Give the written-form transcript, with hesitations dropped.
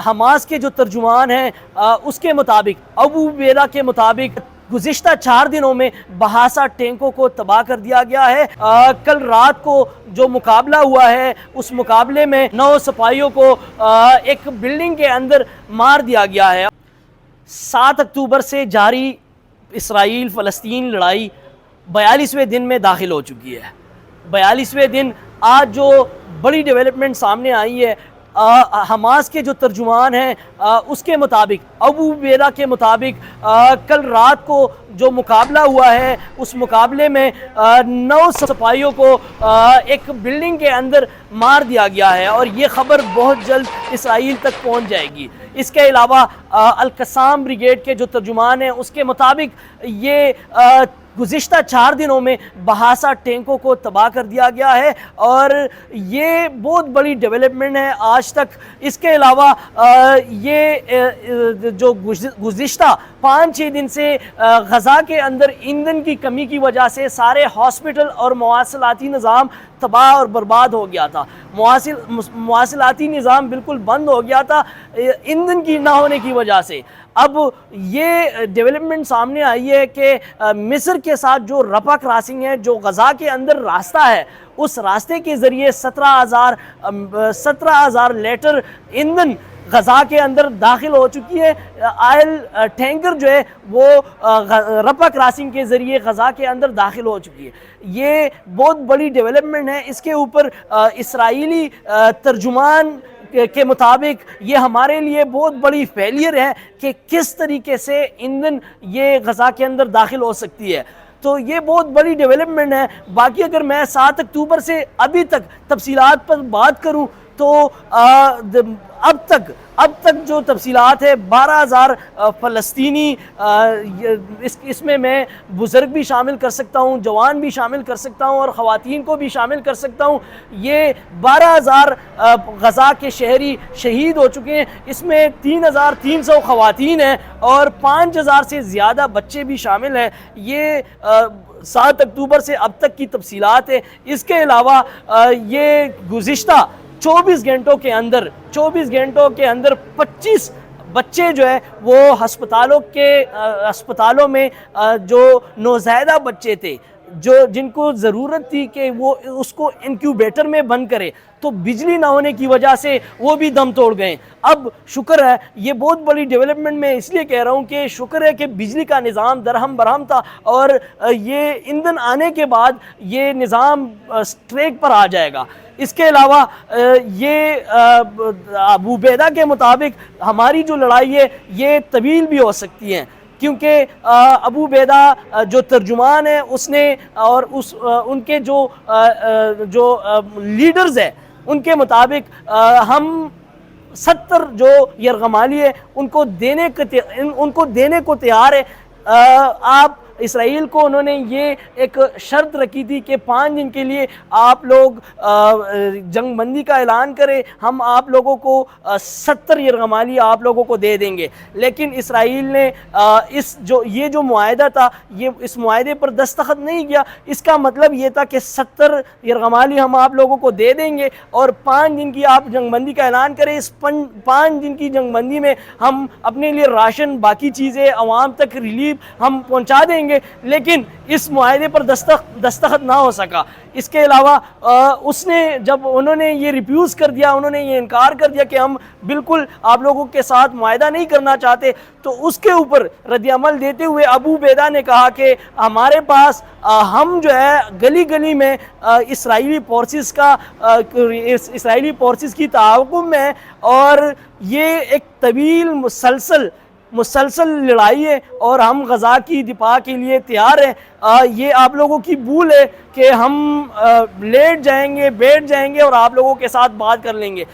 Hamas کے جو ترجمان ہیں اس کے مطابق، ابو عبیدہ کے مطابق گزشتہ 4 دنوں میں 62 ٹینکوں کو تباہ کر دیا گیا ہے۔ کل رات کو جو مقابلہ ہوا ہے اس مقابلے میں 9 سپاہیوں کو ایک بلڈنگ کے اندر مار دیا گیا ہے۔ 7 اکتوبر سے جاری اسرائیل فلسطین لڑائی 42ویں دن میں داخل ہو چکی ہے۔ 42ویں دن آج جو بڑی ڈیولپمنٹ سامنے آئی ہے، حماس کے جو ترجمان ہیں اس کے مطابق، ابو عبیدہ کے مطابق کل رات کو جو مقابلہ ہوا ہے اس مقابلے میں 9 سپاہیوں کو ایک بلڈنگ کے اندر مار دیا گیا ہے، اور یہ خبر بہت جلد اسرائیل تک پہنچ جائے گی۔ اس کے علاوہ القسام بریگیڈ کے جو ترجمان ہیں اس کے مطابق یہ گزشتہ 4 دنوں میں 62 ٹینکوں کو تباہ کر دیا گیا ہے، اور یہ بہت بڑی ڈیولپمنٹ ہے آج تک۔ اس کے علاوہ یہ جو گزشتہ 5-6 دن سے غزہ کے اندر ایندھن کی کمی کی وجہ سے سارے ہاسپٹل اور مواصلاتی نظام تباہ اور برباد ہو گیا تھا۔ مواصلاتی نظام بالکل بند ہو گیا تھا ایندھن کی نہ ہونے کی وجہ سے۔ اب یہ ڈیولپمنٹ سامنے آئی ہے کہ مصر کے ساتھ جو رفح کراسنگ ہے، جو غزہ کے اندر راستہ ہے، اس راستے کے ذریعے 17,000 لیٹر ایندھن غزہ کے اندر داخل ہو چکی ہے۔ آئل ٹینکر جو ہے وہ رفح کراسنگ کے ذریعے غزہ کے اندر داخل ہو چکی ہے۔ یہ بہت بڑی ڈیولپمنٹ ہے۔ اس کے اوپر اسرائیلی ترجمان کے مطابق یہ ہمارے لیے بہت بڑی فیلئر ہے کہ کس طریقے سے ایندھن یہ غزہ کے اندر داخل ہو سکتی ہے۔ تو یہ بہت بڑی ڈیولپمنٹ ہے۔ باقی اگر میں 7 اکتوبر سے ابھی تک تفصیلات پر بات کروں تو اب تک جو تفصیلات ہے 12,000 فلسطینی، اس میں بزرگ بھی شامل کر سکتا ہوں، جوان بھی شامل کر سکتا ہوں، اور خواتین کو بھی شامل کر سکتا ہوں۔ یہ 12,000 غزہ کے شہری شہید ہو چکے ہیں۔ اس میں 3,300 خواتین ہیں اور 5,000 سے زیادہ بچے بھی شامل ہیں۔ یہ 7 اکتوبر سے اب تک کی تفصیلات ہے۔ اس کے علاوہ یہ گزشتہ 24 گھنٹوں کے اندر 25 بچے جو ہے وہ ہسپتالوں میں جو نوزائیدہ بچے تھے، جن کو ضرورت تھی کہ وہ اس کو انکیوبیٹر میں بند کرے، تو بجلی نہ ہونے کی وجہ سے وہ بھی دم توڑ گئے۔ اب شکر ہے، یہ بہت بڑی ڈیولپمنٹ میں اس لیے کہہ رہا ہوں کہ شکر ہے کہ بجلی کا نظام درہم برہم تھا، اور یہ ایندھن آنے کے بعد یہ نظام ٹریک پر آ جائے گا۔ اس کے علاوہ یہ ابو عبیدہ کے مطابق ہماری جو لڑائی ہے یہ طویل بھی ہو سکتی ہے، کیونکہ ابو عبیدہ جو ترجمان ہے اس نے اور ان کے جو لیڈرز ہیں ان کے مطابق ہم 70 جو یرغمالی ہے ان کو دینے کو تیار ہے۔ آپ اسرائیل کو انہوں نے یہ ایک شرط رکھی تھی کہ 5 دن کے لیے آپ لوگ جنگ بندی کا اعلان کریں، ہم آپ لوگوں کو 70 یرغمالی آپ لوگوں کو دے دیں گے۔ لیکن اسرائیل نے یہ جو معاہدہ تھا، اس معاہدے پر دستخط نہیں کیا۔ اس کا مطلب یہ تھا کہ 70 یرغمالی ہم آپ لوگوں کو دے دیں گے اور 5 دن کی آپ جنگ بندی کا اعلان کریں۔ اس 5 دن کی جنگ بندی میں ہم اپنے لیے راشن، باقی چیزیں، عوام تک ریلیف ہم پہنچا دیں گے، لیکن اس معاہدے پر دستخط نہ ہو سکا۔ اس کے علاوہ جب انہوں نے یہ ریفیوز کر دیا، انہوں نے یہ انکار کر دیا کہ ہم بالکل آپ لوگوں کے ساتھ معاہدہ نہیں کرنا چاہتے، تو اس کے اوپر رد عمل دیتے ہوئے ابو عبیدہ نے کہا کہ ہمارے پاس ہم جو ہے گلی گلی میں اسرائیلی فورسز کی تعاقب میں، اور یہ ایک طویل مسلسل لڑائی ہے، اور ہم غزہ کی دفاع کے لیے تیار ہیں۔ یہ آپ لوگوں کی بھول ہے کہ ہم لیٹ جائیں گے، بیٹھ جائیں گے اور آپ لوگوں کے ساتھ بات کر لیں گے۔